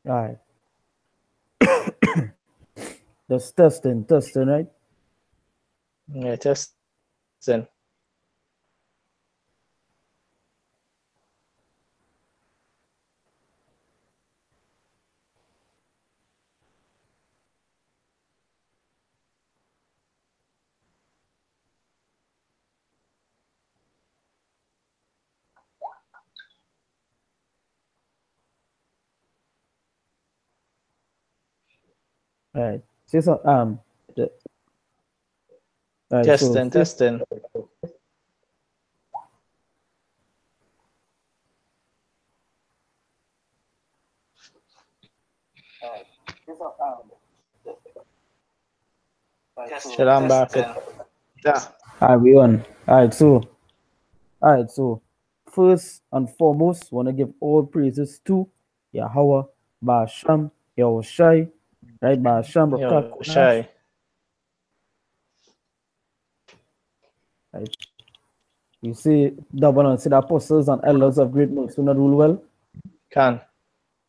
All right. That's testing, right? Yeah, testing. All right. Say so. The, all right. So Testing, say, testing. Shalom Barker. Yeah. all right, we on. All right. So first and foremost, want to give all praises to Yahweh, Basham, Yahushai, right? Basham, Yo, Rakakonash, shy. right? You see, double and see the apostles and elders of great mercy not rule well, Can.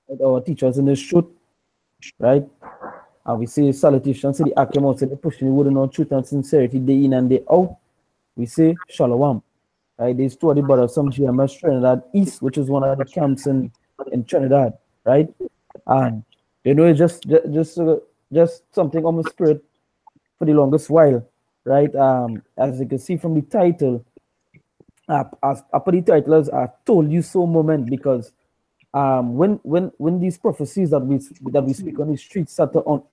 right? Our teachers in the truth, right? And we say salutations to the Akim, say the pushing the word on truth and sincerity day in and day out. We say Shalom. Right? There's two of the brothers from GMS Trinidad East, which is one of the camps in Trinidad, right? And it's just something on my spirit for the longest while, right? As you can see from the title, as upper the title is I told you so moment because when these prophecies that we speak on the streets start to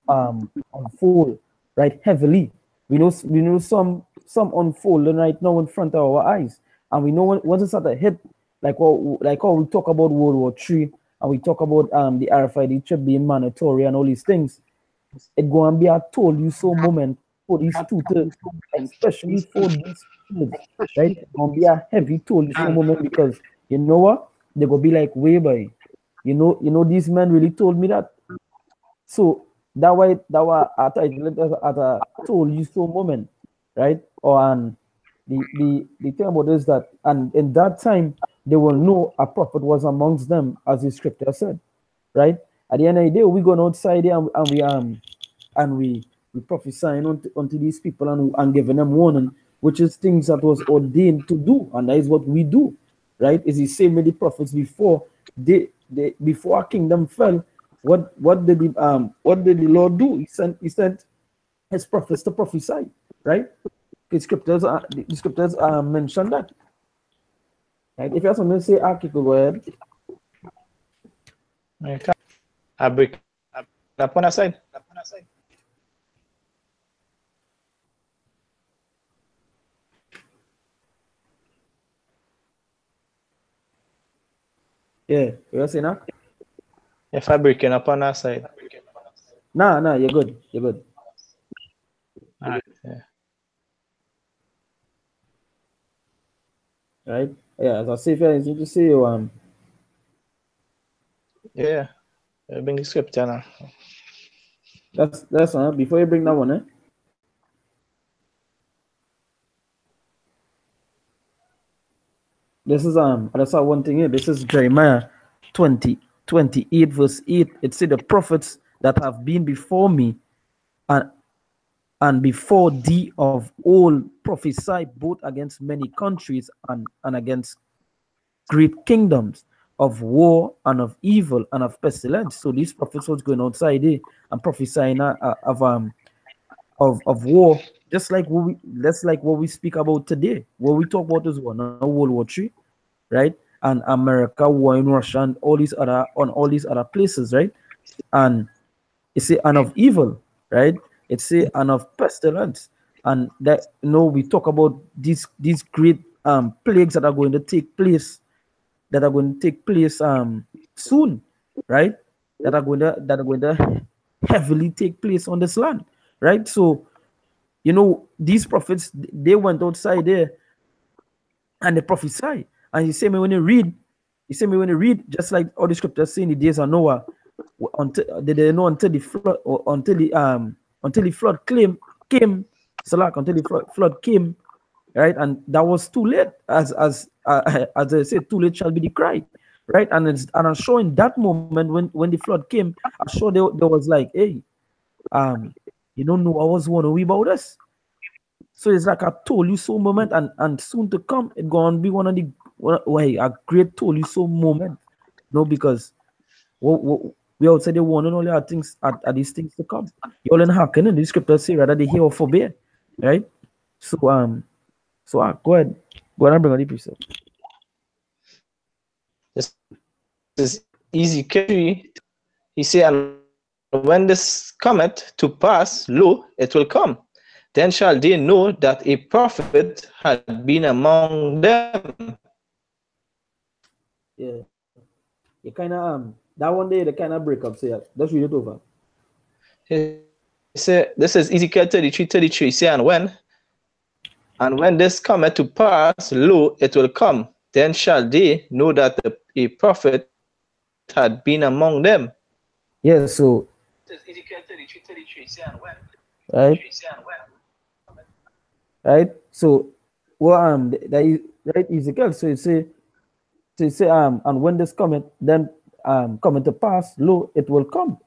unfold right heavily, we know some unfolding right now in front of our eyes, and we know once it start to hit, like how we talk about World War III, and we talk about the RFID chip being mandatory and all these things. It going to be a told you so moment for these tutors, especially for these kids, right? It's going to be a heavy told you so moment because you know what? They going to be like, way by, these men really told me that. So that why I titled it as a told you so moment, right? Or and the thing about it is that, and in that time they will know a prophet was amongst them, as the scripture said, right? At the end of the day, we going outside there, and we prophesying unto these people, and giving them warning, which is things that was ordained to do, and that is what we do, right? Is the same with the prophets before they before our kingdom fell. What did the Lord do? He sent his prophets to prophesy, right? The scriptures mention that. Right? If you have something to say, Aki, go ahead. Yeah, can. I break up on a side. Yeah, you saying that? If I breaking up on a side. Nah, you're good. You're good. Alright. Yeah. Right? Yeah, as I say, if you have anything to say, Yeah. Bring the scripture now. that's before you bring that one, This is that's how one thing here. This is Jeremiah 20:28 verse 8. It said the prophets that have been before me and before thee of old prophesied both against many countries and against great kingdoms, of war and of evil and of pestilence. So these prophets was going outside there and prophesying of war, just like what we speak about today. What we talk about is war, not World War III, right? And America war in Russia and all these other places, right? And it's a and of evil, right? It's a and of pestilence. And that we talk about these great plagues that are going to take place soon, right? That are going to heavily take place on this land, right? So these prophets, they went outside there and they prophesy. And you say me when you read, just like all the scriptures say in the days of Noah, until they didn't know until the flood, or until the flood came, Salak, until the flood came, right? And that was too late, as as they say, too late shall be the cry. right? And I'm showing that moment when the flood came, I'm sure there was like, hey, you don't know I was worried about this. So it's like I told you so moment, and soon to come, it's gonna be one of the way a great told you so moment. No, because we outside the warning all our things are these things to come. You all in hearken and the scriptures say rather they hear or forbear, right? So go ahead and bring on the precept. This is Ezekiel 3. He said, and when this cometh to pass, lo, it will come. Then shall they know that a prophet had been among them. Yeah, you kind of that one day they kind of break up. So yeah, let's read it over. He said, this is Ezekiel 33:33. He said, and when this cometh to pass, lo, it will come. Then shall they know that a prophet had been among them. Yeah, so This is Ezekiel 33:33. He said, and when? Right. So that is right Ezekiel. So you say and when this cometh, then cometh to pass, lo, it will come.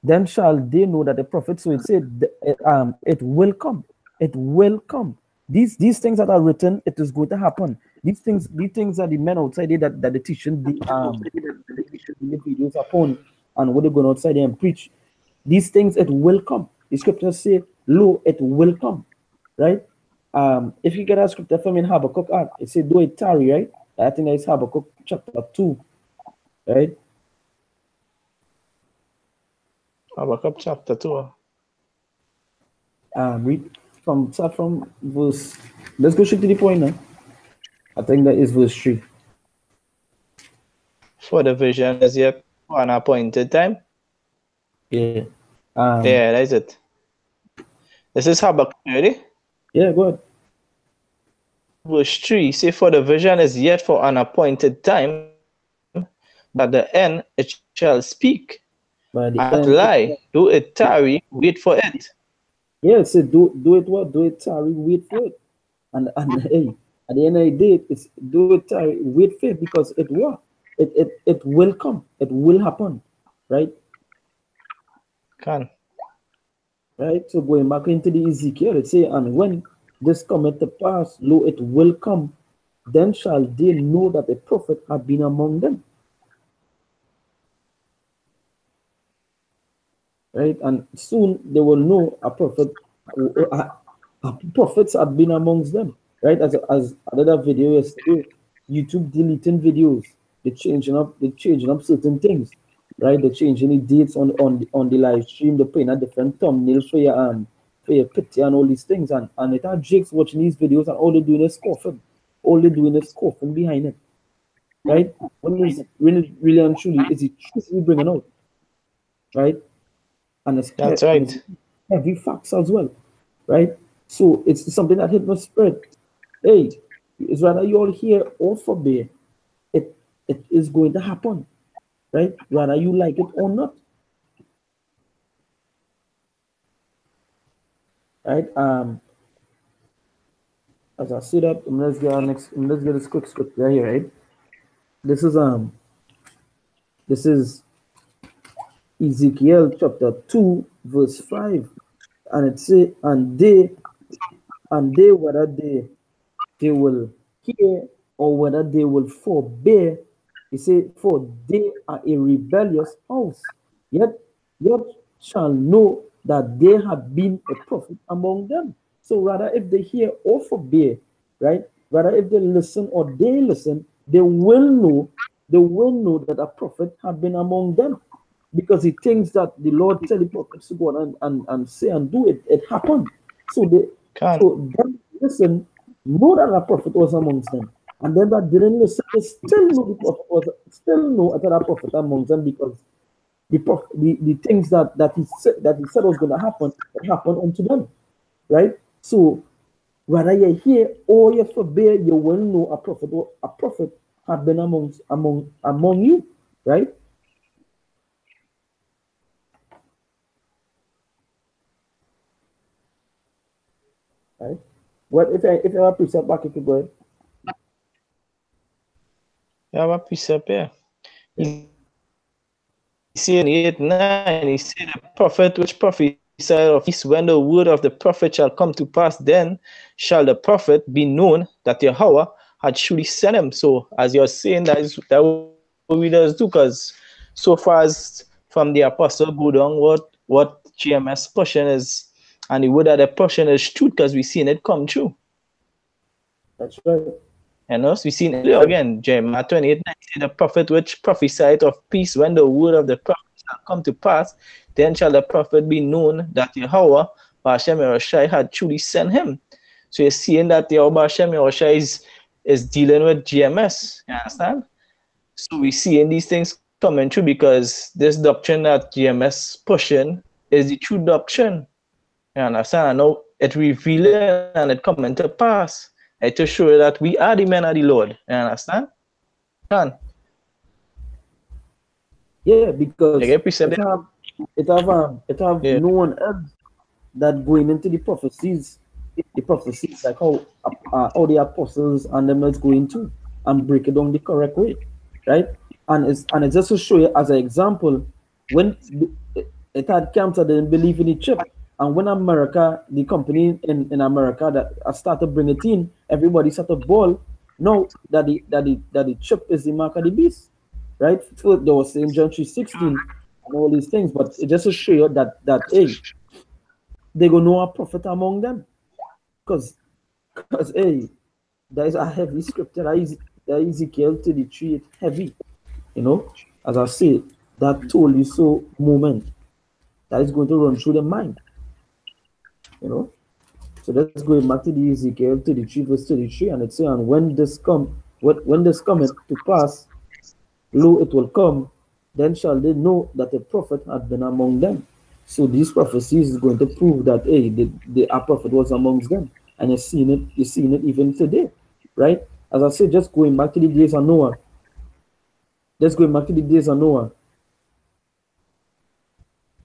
Then shall they know that the prophet. So it said it will come. It will come. These things that are written, it is going to happen. These things are the men outside there that the teaching the videos upon and what they're going outside there and preach. These things it will come. The scriptures say, lo, it will come. Right? If you get a scripture from in Habakkuk, it says, do it tarry, right? I think that's Habakkuk chapter 2, right? Habakkuk chapter 2. Start from verse. Let's go straight to the point now. I think that is verse 3. For the vision is yet for an appointed time. Yeah. Yeah, that's it. This is Habakkuk, ready? Yeah, go ahead. Verse 3, say, for the vision is yet for an appointed time, but at the end it shall speak. At lie, do it tarry, wait for it. Yeah, say do it what? Do it tarry, wait for it. And hey, at the end of the day, it's do it tarry, wait for it because it will. It will come. It will happen. Right? Can. Right? So going back into the Ezekiel, it say, and when this cometh to pass, lo, it will come, then shall they know that the prophet had been among them. Right? And soon they will know a prophet, prophets had been amongst them. Right? As another video yesterday, YouTube deleting videos, they're changing up certain things. Right? They're changing the dates on the live stream, they're putting a different thumbnail for your picture and all these things. And it had Jake's watching these videos and all they're doing is coughing. All they're doing is coughing behind it. Right? When it's really and truly is it truth we bringing out. Right? And it's that's right. Heavy facts as well, right? So it's something that hit my spirit. Hey, it's rather you all hear or forbear, it is going to happen, right? Whether you like it or not, right? As I see that, let's get this quick script right here, right? This is Ezekiel chapter 2, verse 5, and it say, and they whether they will hear or whether they will forbear. He said, for they are a rebellious house, yet shall know that there have been a prophet among them. So rather if they hear or forbear, right? Rather if they listen or they listen, they will know that a prophet have been among them. Because the things that the Lord tell the prophets to go on and say and do it happened. So them listen, know that a prophet was amongst them. And then that didn't listen, they still know the prophet was still know that a prophet amongst them because the things that he said was going to happen, it happened unto them. Right? So whether you hear or you forbear, you will know a prophet had been among you, right? Right? What if I have a precept back, you could go ahead. You have a precept here. He see in 8:9, he said, the prophet which prophesied of peace, when the word of the prophet shall come to pass, then shall the prophet be known that Yahweh had surely sent him. So, as you're saying, that what we does do, because so far as from the apostle go down, what GMS pushing is, and the word that they're pushing is true, because we seen it come true. That's right. And us, we seen it again, Jeremiah 28:9, the prophet which prophesied of peace, when the word of the prophet shall come to pass, then shall the prophet be known that Yahweh, Hashem Yahushai, had truly sent him. So you're seeing that Yahweh Hashem Yahushai is dealing with GMS, you understand? So we seeing these things coming true, because this doctrine that GMS pushing is the true doctrine. You understand? I know it revealing and it coming to pass. To show you that we are the men of the Lord. You understand? Yeah, because it have no one else that going into the prophecies like how the apostles and them is going to and break it down the correct way, right? And it's just to show you as an example, when it had camps that didn't believe in the chip. And when America, the company in America that started bringing it in, everybody started ball. Now that the chip is the mark of the beast, right? So they were saying John 3:16 and all these things, but it just to show you that hey, they gonna know a prophet among them, because hey, there is a heavy scripture that Ezekiel 33, it's heavy, you know. As I say, that told you so moment that is going to run through the mind. You know, so let's go back to the Ezekiel 33 verse 33, and it's saying, and when this cometh to pass, lo, it will come, then shall they know that a prophet had been among them. So these prophecies is going to prove that hey, a prophet was amongst them, and you're seeing it even today, right? As I said, just going back to the days of Noah.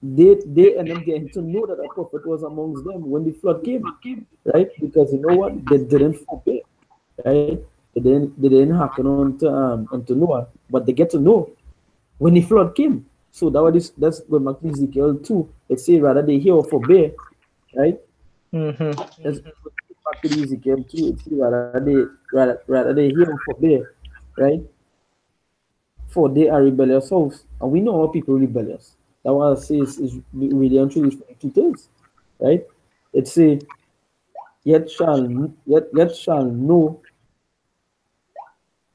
They end up getting to know that a prophet was amongst them when the flood came, right? Because you know what? They didn't forbid, right? They didn't happen onto Noah, but they get to know when the flood came. So that's going back to Ezekiel 2. It says rather they hear or forbear, right? That's back to Ezekiel 2. It says rather they hear or forbear, right? For they are rebellious house, and we know how people are rebellious. That what I say is really and truly two things, right? It say, yet shall know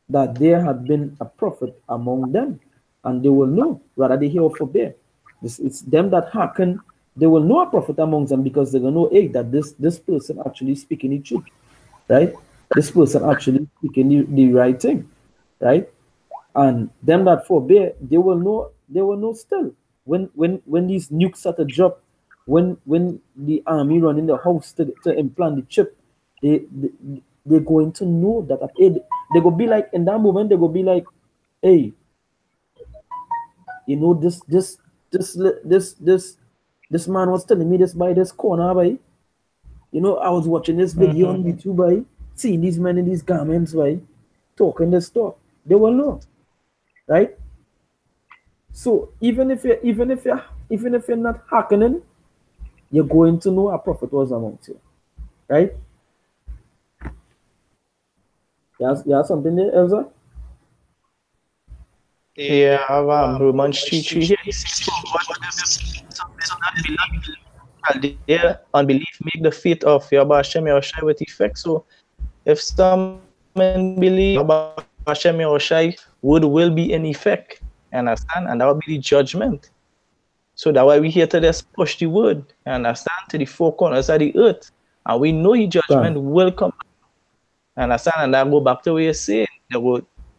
that there had been a prophet among them, and they will know, rather they hear or forbear. It's them that hearken, they will know a prophet amongst them, because they will know, hey, that this person actually speaking the truth, right? This person actually speaking the right thing, right? And them that forbear, they will know still. When these nukes start to drop, when the army run in the house to implant the chip, they're going to know that they go be like, in that moment they go be like, hey, you know, this man was telling me this by this corner, by, you know, I was watching this video on YouTube, by seeing these men in these garments, by talking this stuff. They will know, right? So even if you're not hearkening, you're going to know a prophet was amongst you, right? You have something there, Elza? Yeah, Romans 3:3 here. Their unbelief make the faith of Yahweh Hashem Yahushai with effect. So if some men believe Yahweh Hashem Yahushai will be in effect, understand? And that will be the judgment. So that's why we here to just push the word, understand, to the four corners of the earth. And we know the judgment will come. Understand? And that go back to what you're saying.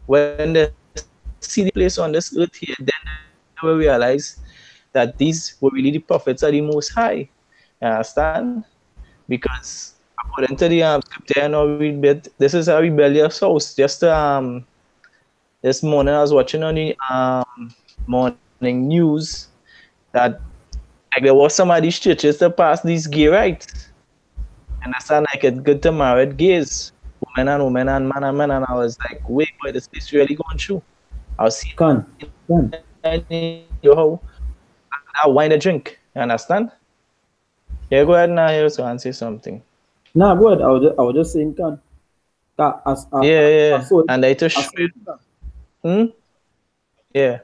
When they see the place on this earth here, then they will realize that these were really the prophets of the Most High. Understand? Because according to the scripture, you know, this is a rebellious house. Just this morning I was watching on the morning news that like there was some of these churches that passed these gay rights. Understand? Like it's good to marry gays, women and women and man and man. And I was like, wait, boy, this is really going through. I'll see Can. how I wine a drink. You understand? Yeah, go ahead now. You was going to say something. Nah, go ahead. I was just saying can. Yeah. I saw it. And I just I show saw you. it. Hmm? Yeah.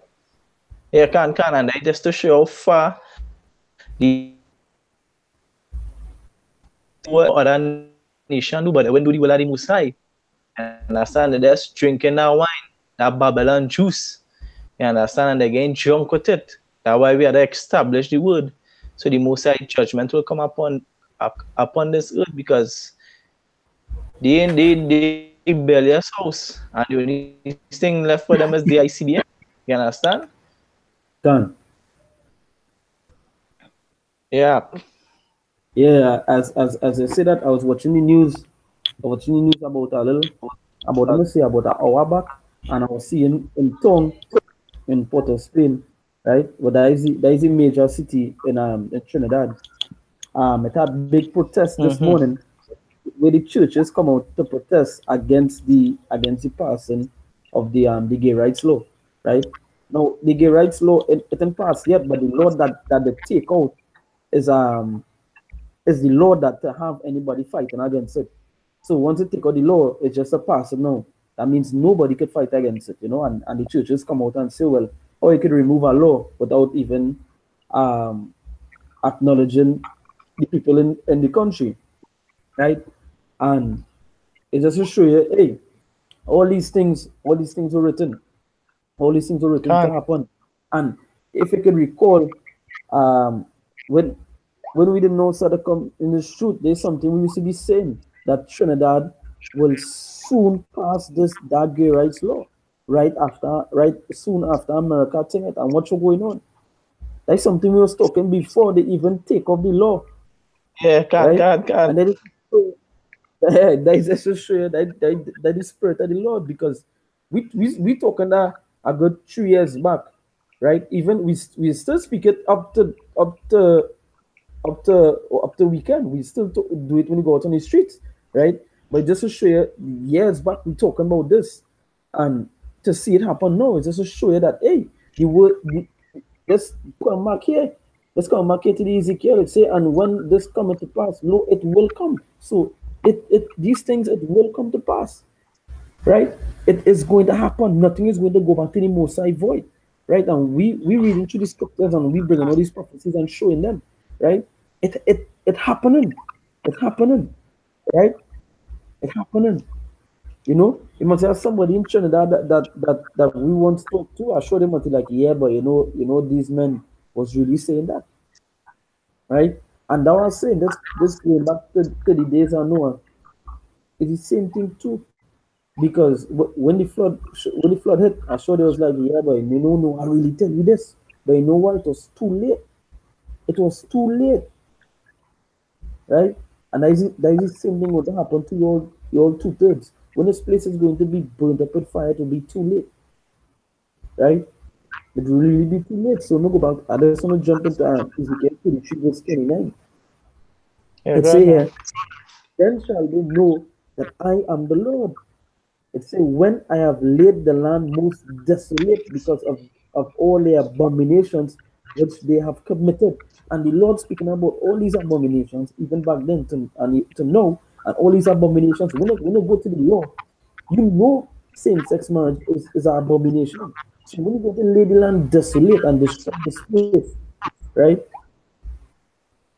Yeah, can. And I just to show how far the other nation do, but when do the whole of the Musai? Understand? They're just drinking that wine, that Babylon juice. You understand? And they're getting drunk with it. That's why we had to establish the word. So the Most High judgment will come upon this earth because they rebellious house. And the only thing left for them is the ICBM. You understand? Can. Yeah. Yeah, as I said that I was watching the news. I was watching the news about a little about let me say about an hour back, and I was seeing in town in Port of Spain, right? But that is a major city in Trinidad. It had big protest this Mm-hmm. morning where the churches come out to protest against the passing of the gay rights law, right? Now the gay rights law it didn't pass yet, but the law that they take out is the law that to have anybody fighting against it. So once you take out the law, it's just a pass it now. That means nobody could fight against it, and the churches come out and say, well, or you could remove a law without even um, acknowledging the people in the country, right? And it's just to show you, hey, all these things were written. All these things were written to Can. happen. And if you could recall, um, when when we didn't know started come in the shoot, there's something we used to be saying that Trinidad will soon pass this that gay rights law right soon after America take it. And what's going on? That's something we was talking before they even take off the law, Yeah, can, right? can, can. And then that is just to show you that is spirit of the Lord, because we talking that a good 3 years back, right? Even we still speak it up to weekend. We still do it when you go out on the streets, right? But just to show you, years back we talking about this, and to see it happen now, it's just to show you that, hey, the word let's come back here. Let's come back here to the Ezekiel. Let's say, and when this cometh to pass, lo, it will come. So these things it will come to pass, right? It is going to happen. Nothing is going to go back to the Most High void, right? And we reading through the scriptures and we bringing all these prophecies and showing them, right? It happening, it happening, right? It happening. You must have somebody in Trinidad that we once spoke to. I showed them until like, yeah, but these men was really saying that, right? And that was saying this going back to the days of Noah. It's the same thing too. Because when the flood hit, I showed it was like, yeah, but no, I really tell you this. But you know what? It was too late. It was too late, right? And that is the same thing what happen to your 2/3. When this place is going to be burnt up with fire, it will be too late, right? It will really be too late. So no go back. I just want to jump into Ezekiel 33 verse 29. Yeah, It go say ahead now. here, then shall they know that I am the Lord. It says, when I have laid the land most desolate because of all the abominations which they have committed. And the Lord speaking about all these abominations, even back then to know, and all these abominations, when you go to the law, same-sex marriage is an abomination. So when you go to lay the land desolate and destroy this place, right?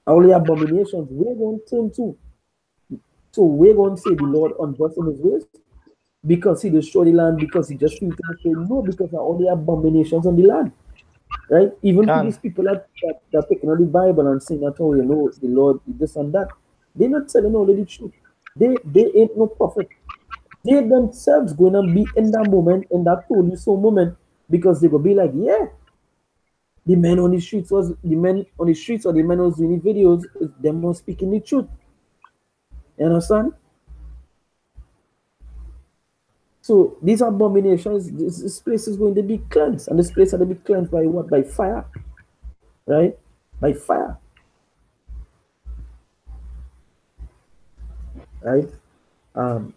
All the abominations, we're going to turn to. So we're going to say the Lord unjust in his ways because he destroyed the land, because he just feel to destroy. No, because of all the abominations on the land, right? Even to Can. these people that picking on the Bible and saying that, oh, the Lord this and that, they're not telling all of the truth. They ain't no prophet. They themselves going to be in that moment, in that told you so moment, because they will be like, yeah, the men on the streets or the men was doing the videos, them was speaking the truth. You understand? So these abominations, this place is going to be cleansed, and this place has to be cleansed by what? By fire, right? By fire, right? Um,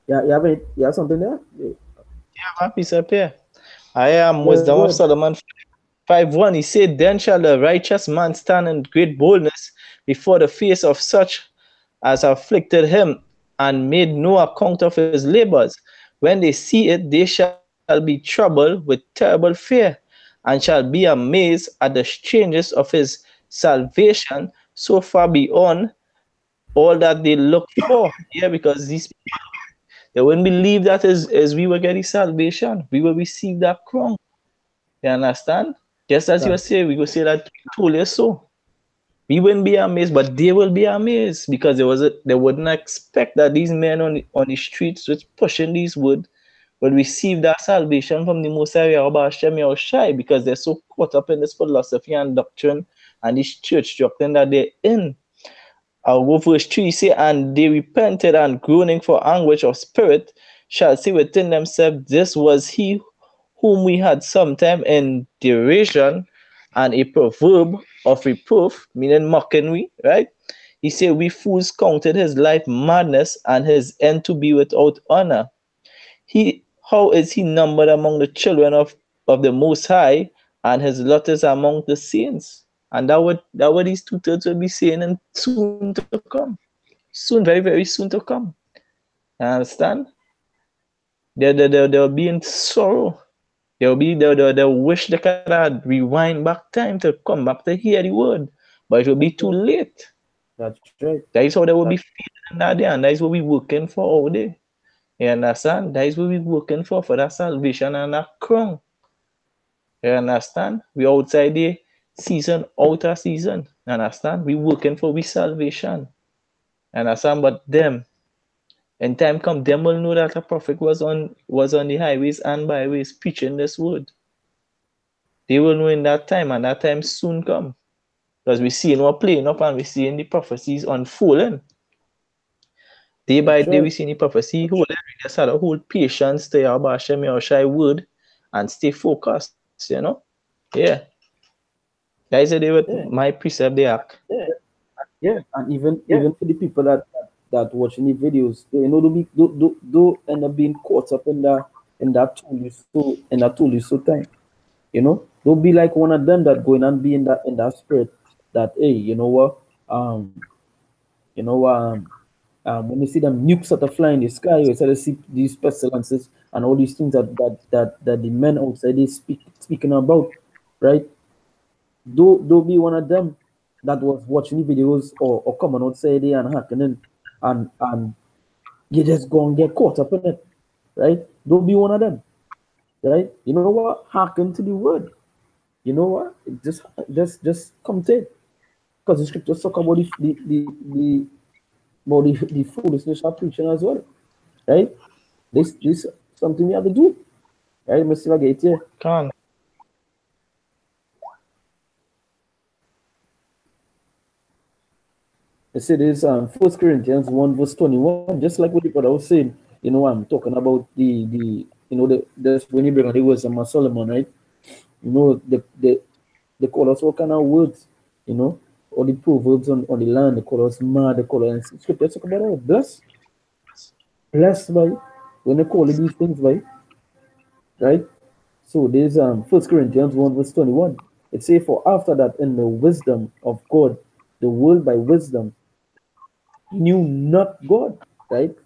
Yeah, you have something there? Yeah, One piece up here. I am Wisdom of good. Solomon 5:1. He said, Then shall the righteous man stand in great boldness before the face of such as afflicted him and made no account of his labors. When they see it, they shall be troubled with terrible fear and shall be amazed at the changes of his salvation so far beyond all that they look for. Yeah, because these they wouldn't believe that as we were getting salvation, we will receive that crown. You understand? Just as you were That, saying, we will say that told you so. We wouldn't be amazed, but they will be amazed because they wouldn't expect that these men on the streets with pushing these would receive that salvation from the Most High Yahweh Hashem Yahushai because they're so caught up in this philosophy and doctrine and this church doctrine that they're in. I'll go verse 3 say, And they repented and groaning for anguish of spirit shall say within themselves, This was he whom we had sometime in derision and a proverb of reproof, meaning mocking we, right? He said, We fools counted his life madness and his end to be without honor. How is he numbered among the children of the Most High, and his lot is among the saints? And that what these 2/3 will be saying and soon to come. Soon, very, very soon to come. You understand? They'll be in sorrow. They'll wish they could have rewind back time to come back to hear the word. But it will be too late. that's right. That is how they will be feeling that day, and that is what we're working for all day. You understand? That is what we're working for that salvation and that crown. You understand? We outside the season, outer season. You understand? We working for we salvation. You understand? But them, in time come, them will know that a prophet was on the highways and byways preaching this word. They will know in that time, and that time soon come. Because we see what playing up and we see in the prophecies unfolding. Day by day, we see in the prophecy, just had to hold patience to Yahweh Hashem Yahushai word and stay focused, you know? Yeah. Guys, they with my precept they act. Yeah, and even for the people that watching the videos, you know, do end up being caught up in that tool you so time. You know, don't be like one of them that going and be in that spirit that, hey, you know what, you know, when you see them nukes that are flying in the sky, you start to see these pestilences and all these things that the men outside they speaking about, right? Don't be one of them that was watching the videos or coming outside there and hacking in and you just go and get caught up in it, right? Don't be one of them, right? You know what? Hearken to the word. You know what? Just come to it. Because the scriptures talk about the foolishness of preaching as well, right? This something we have to do, right? Mr. Vagate here. Come on. I said this 1 Corinthians 1 verse 21, just like what I was saying, you know, I'm talking about the you know that's when you bring on the words of Solomon, right? You know, they call us all kind of words, you know, all the proverbs on the land, they call us mad, they call us scripture talk about it. Bless by when they call it these things, right? So there's 1 Corinthians 1 verse 21. It says, For after that, in the wisdom of God, the world by wisdom knew not God, right?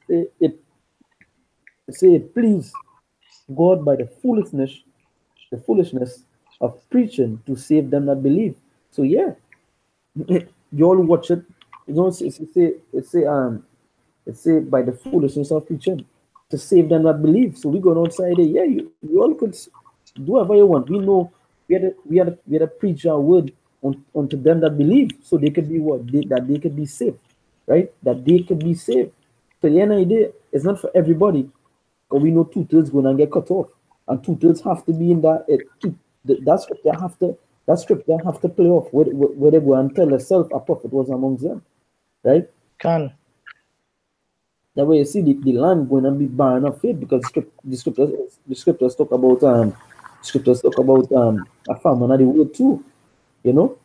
It pleased God by the foolishness of preaching to save them that believe. So yeah, you all watch it. You know, it say by the foolishness of preaching to save them that believe. So we go outside there. Yeah, you all could do whatever you want. We know we had to preach our word unto them that believe, so they could be that they could be saved, right? That they could be saved. So the end of the day, it's not for everybody, because we know 2/3 going to get cut off, and 2/3 have to be in that. That scripture have to play off where they go and tell themselves a prophet was amongst them, right? Can. That way you see the land going to be barren of faith, because the scriptures talk about a famine of the word too, you know.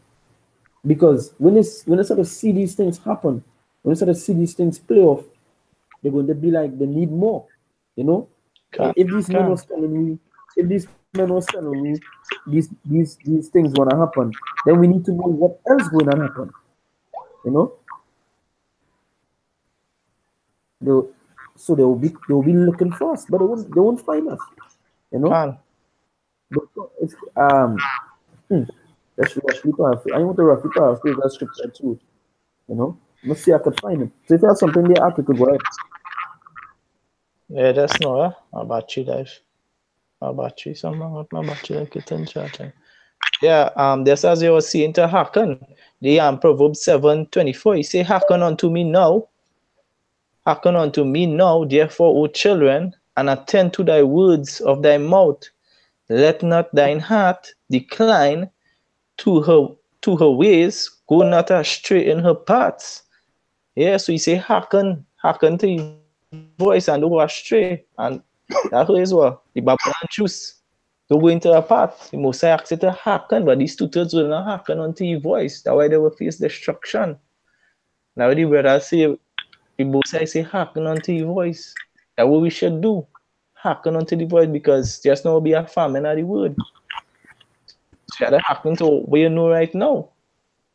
Because when you start to see these things happen, when you start to see these things play off, they're going to be like they need more. You know, if these men was telling me, if these men was telling me these things gonna happen, then we need to know what else going to happen. You know, so they'll be looking for us, but they won't find us. You know, it's that's roughly paraphrase. I want to roughly paraphrase that scripture too. You know, let's see I could find it. So if you have something there, I could go ahead. Yeah, that's no, my battery life. My battery, something with my battery like it in charging. Yeah, this as you were seeing to hearken. The Proverbs 7:24, he say, hearken unto me now. Hearken unto me now, therefore, O children, and attend to thy words of thy mouth. Let not thine heart decline to her ways, go not astray in her paths. Yeah, so he say, hearken to his voice and don't go astray. And that is what the Babylon choose. Don't go into a path. The Most High asked it to hearken, but these two-thirds will not hearken unto his voice. That's why they will face destruction. Now the brother say, the Most High say, hearken unto his voice. That's what we should do. Hearken unto the voice, because there's no be a famine of the word. So you gotta hearken to what you know right now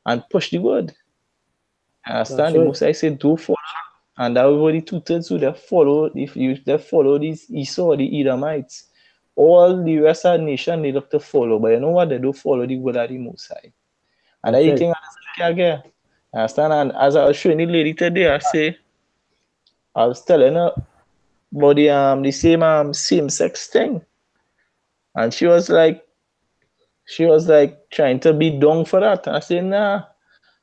and push the word. Understand? The Most High say, do follow. And that was the two-thirds who they follow. If they follow these Esau, the Edomites, all the rest of the nation they look to follow. But you know what? They don't follow the word of the Most High. And that's the thing I get. Understand? And as I was showing the lady today, I was telling her about the same-sex thing. And she was like trying to be down for that. And I said, nah.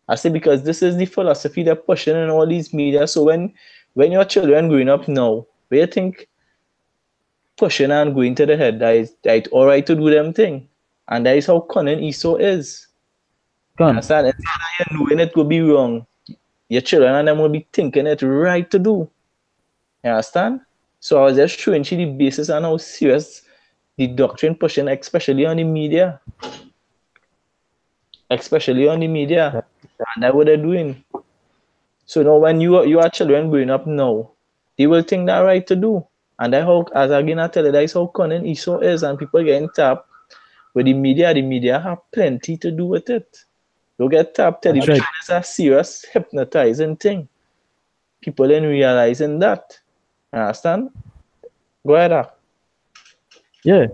I say, because this is the philosophy they're pushing in all these media. So when your children growing up now, where you think pushing and going to the head that it's all right to do them thing. And that is how cunning Esau is. Understand? Instead of you knowing it will be wrong, your children and them will be thinking it right to do. You understand? So I was just showing you the basis and how serious the doctrine pushing, especially on the media. Especially on the media. And that's what they're doing. So now when you are children growing up now, they will think that right to do. And that how, as again I tell you, that is how cunning Esau is, and people getting tapped with the media have plenty to do with it. You get tapped, television is a serious hypnotizing thing. People ain't realizing that. Understand? Go ahead. Yeah.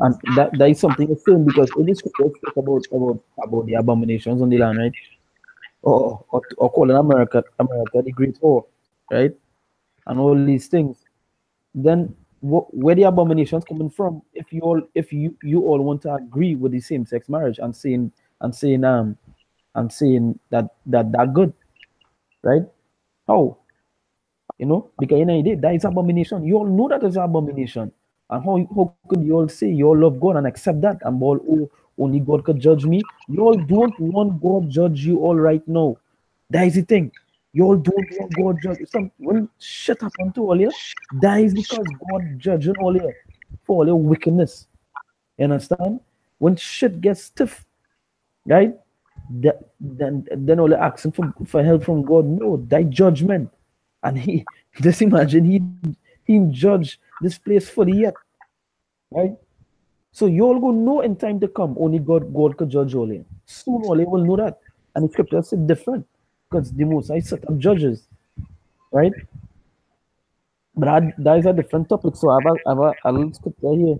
And that is something the same, because in this scripture talk about the abominations on the land, right? Or calling America the Great Whore, right? And all these things. Then where the abominations coming from? If you all want to agree with the same-sex marriage and saying that good, right? How? You know, because that is abomination. You all know that is abomination. And how could you all say you all love God and accept that? And all, only God could judge me? You all don't want God judge you all right now. That is the thing. You all don't want God judge. When shit happened to all you, that is because God judging all you for all your wickedness. You understand? When shit gets stiff, right? Then all asking for help from God. No, that judgment. And he just imagine he judge this place for the yet, right? So you all gonna know in time to come. Only God could judge all in. Soon all will know that. And the scripture says different, because the Most High set up judges, right? But that is a different topic. So I have a little scripture here.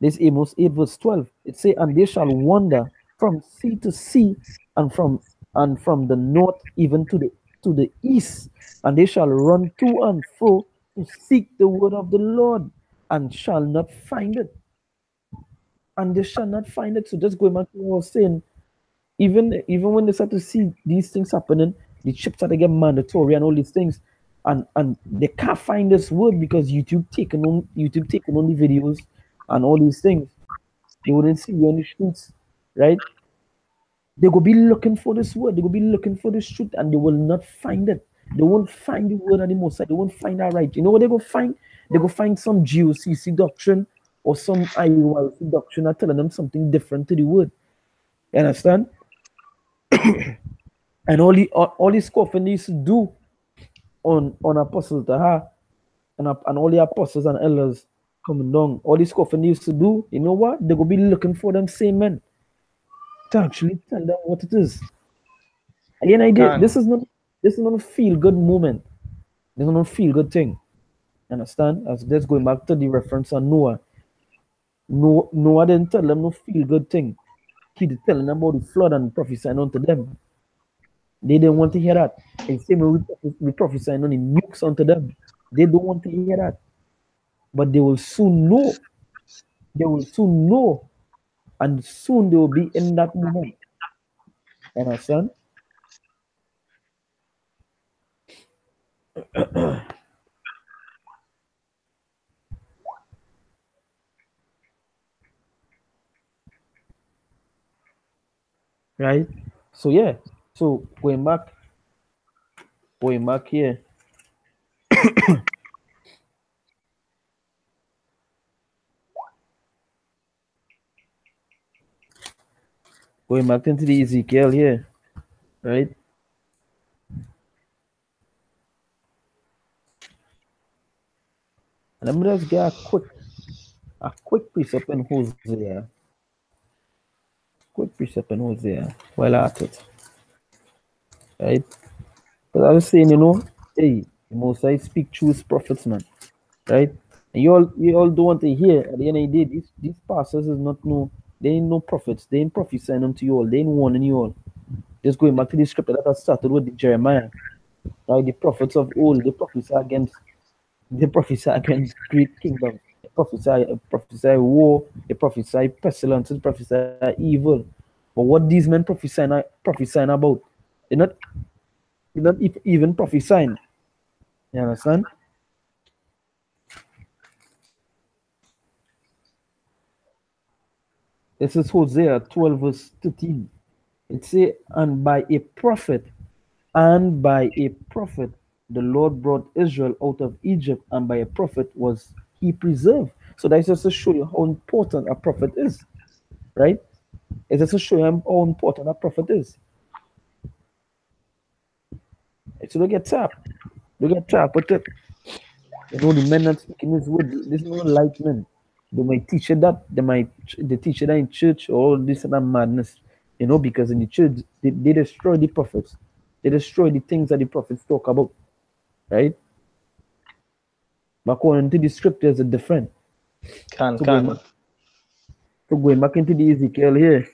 This Amos 8 verse 12. It say, and they shall wander from sea to sea, and from the north even to the east, and they shall run to and fro to seek the word of the Lord, and shall not find it. And they shall not find it. So just going back to what I was saying, even when they start to see these things happening, the chips are to get mandatory and all these things, and they can't find this word because YouTube taking on the videos and all these things. They wouldn't see you on the streets, right? They will be looking for this word. They will be looking for this truth, and they will not find it. They won't find the word of the Most High. They won't find that right. You know what they go find? They go find some GOCC doctrine or some IUIC doctrine that telling them something different to the word. You understand? And all the scoffing needs to do on Apostle Taha and all the apostles and elders coming down, all this stuff and used to do, you know what? They're gonna be looking for them same men to actually tell them what it is. Again, this is not a feel good moment. This is not a feel good thing. Understand? As that's going back to the reference on Noah. Noah didn't tell them no feel good thing. He did telling them about the flood and prophesying unto them. They didn't want to hear that. And same way we prophesying on the nukes unto them. They don't want to hear that. But they will soon know. They will soon know. And soon they will be in that moment. Understand? Right? So yeah. So going back here. Going back into the Ezekiel here, right? And let me just get a quick precept in Hosea. Quick precept in Hosea while at it. Right? Because I was saying, hey, the Most High speak through his prophets, man. Right? And you all don't want to hear at the end of the day, these pastors is not they ain't no prophets, they ain't prophesying unto you all, they ain't warning you all. Just going back to the scripture that I started with Jeremiah. Right? The prophets of old, they prophesy against great kingdoms. They prophesy war, they prophesy pestilence, they prophesy evil. But what these men prophesying about, they're not even prophesying. You understand? This is Hosea 12 verse 13. It says, and by a prophet, the Lord brought Israel out of Egypt, and by a prophet was he preserved. So that's just to show you how important a prophet is, right? It's just to show you how important a prophet is. So look at tap. But the men not speaking this word, this is no light men. They might teach you that, they teach you that in church, or this and that madness, because in the church they destroy the prophets. They destroy the things that the prophets talk about, right? But according to the scriptures, it's different. So going back into the Ezekiel here,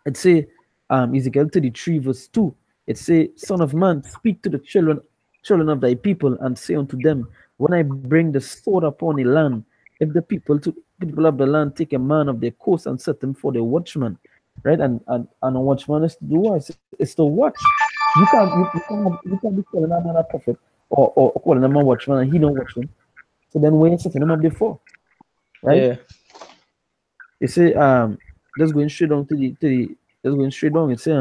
it say Ezekiel 33 verse 2. It say, Son of man, speak to the children of thy people, and say unto them, when I bring the sword upon a land, if the people of the land take a man of their coast and set him for the watchman, right? And a watchman is to do what? It's to watch. You can't be calling a man a prophet or calling him a watchman and he don't watch him. So then where you setting him up before? Right? Yeah. You say just going straight down it say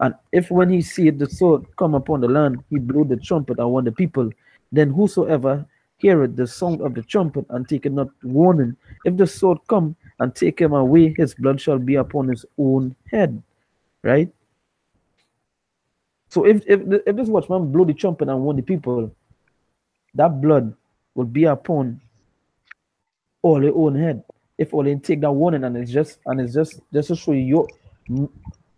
and if when he seeth the sword come upon the land, he blew the trumpet and warned the people, then whosoever heareth the sound of the trumpet and taketh not warning, if the sword come and take him away, his blood shall be upon his own head. Right? So if this watchman blow the trumpet and warn the people, that blood will be upon all their own head. If all they take that warning, and it's just to show you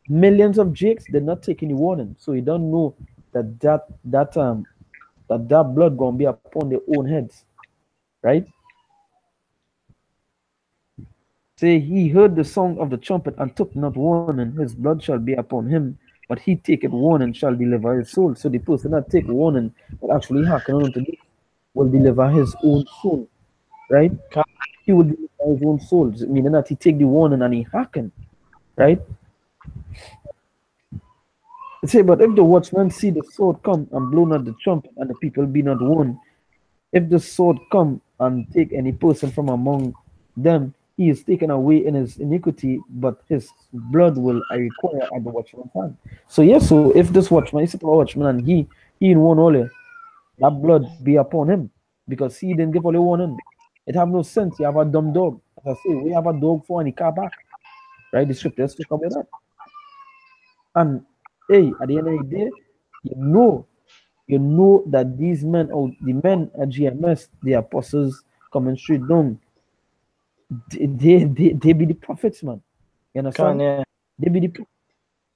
millions of jakes, they're not taking the warning, so you don't know that blood gonna be upon their own heads, right? Say he heard the sound of the trumpet and took not warning, his blood shall be upon him, but he taketh warning shall deliver his soul. So the person that take warning but actually hearken unto this will deliver his own soul, right? He will deliver his own soul, meaning that he take the warning and he hearken, right? It say, but if the watchman see the sword come and blow not the trumpet, and the people be not warned, if the sword come and take any person from among them, he is taken away in his iniquity, but his blood will I require at the watchman's hand. So yes, so if this watchman is a watchman and he in warn all, that blood be upon him, because he didn't give all the warning. It have no sense. You have a dumb dog. As I say, we have a dog for any car back. Right? The scriptures talk about that. And hey, at the end of the day, you know you know that these men, or the men at GMS, the apostles coming straight down, they be the prophets, man. You understand? Yeah. They be the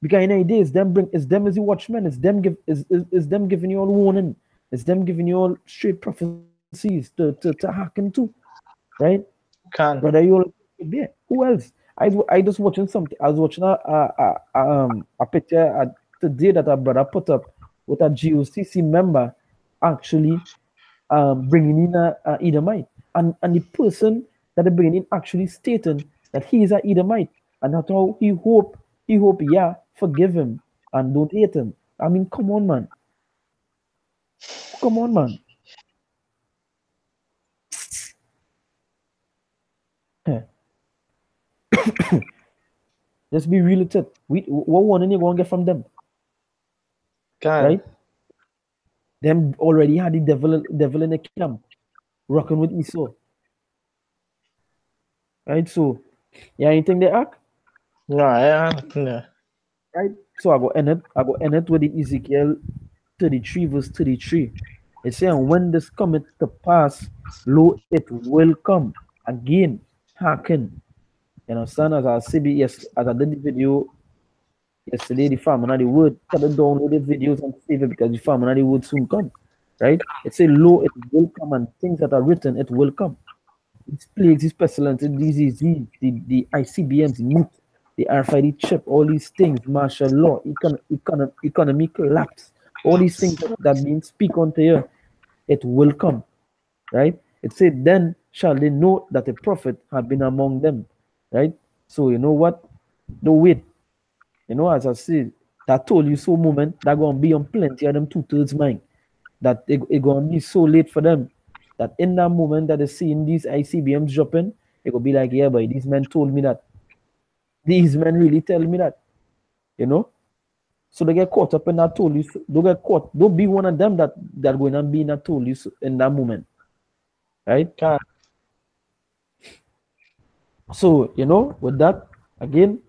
because in idea it's them as the watchmen, it's them them giving you all warning, it's them giving you all straight prophecies to hearken to, right? Whether you yeah, who else? I just watching something. I was watching a picture today that a brother put up with a GOCC member actually bringing in a Edomite, and the person that they bringing in actually stating that he is a Edomite, and that's how he hope yeah forgive him and don't hate him. I mean, come on, man. Come on, man. Just be real with it. What warning you gonna get from them? Right? Them already had the devil in the camp, rocking with Esau. Right? So, yeah, anything they act? No, yeah. Right? So I go end it with the Ezekiel 33 verse 33. It says, and when this cometh to pass, lo, it will come again. Hearken. You understand? As I said yes, as I did the video yesterday, the farmer and the word, try to download the videos and save it because the farmer and the word soon come. Right? It says, lo, it will come, and things that are written, it will come. These plagues, these pestilences, these the ICBMs, the NUC, the RFID chip, all these things, martial law, economic collapse, all these things that being speak unto you, it will come, right? It said, then shall they know that a prophet had been among them, right? So you know what? Don't wait. You know, as I said, that told you so moment that gonna be on plenty of them 2/3 mind. That it gonna be so late for them that in that moment that they're seeing these ICBMs dropping, it will be like, yeah, but these men told me that. These men really tell me that. You know? So they get caught up in that told you. Don't get caught. Don't be one of them that going to be in that told you in that moment. Right? So, you know, with that, again,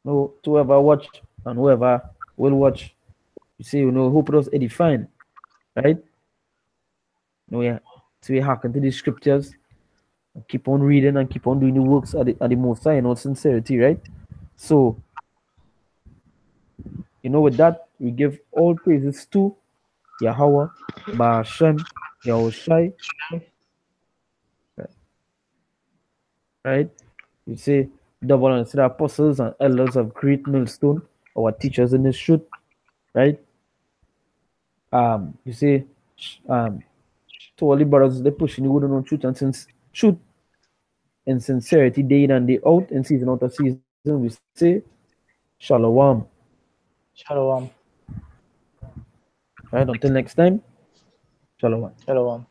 to whoever watch and whoever will watch, you see, you know, hope it was edifying. Right? No, yeah. So we hearken to the scriptures, and keep on reading and keep on doing the works at the Most High in all sincerity, right? So, you know, with that, we give all praises to Yahweh, Ba'ashem, Yahushai, right? You say, double and the apostles and elders of great millstone, our teachers in this truth, right? You say, to all the brothers, they pushing the word on truth and since truth and sincerity day in and day out, in season out of season, we say, Shalom. Shalom. Right, until next time, Shalom. Shalom.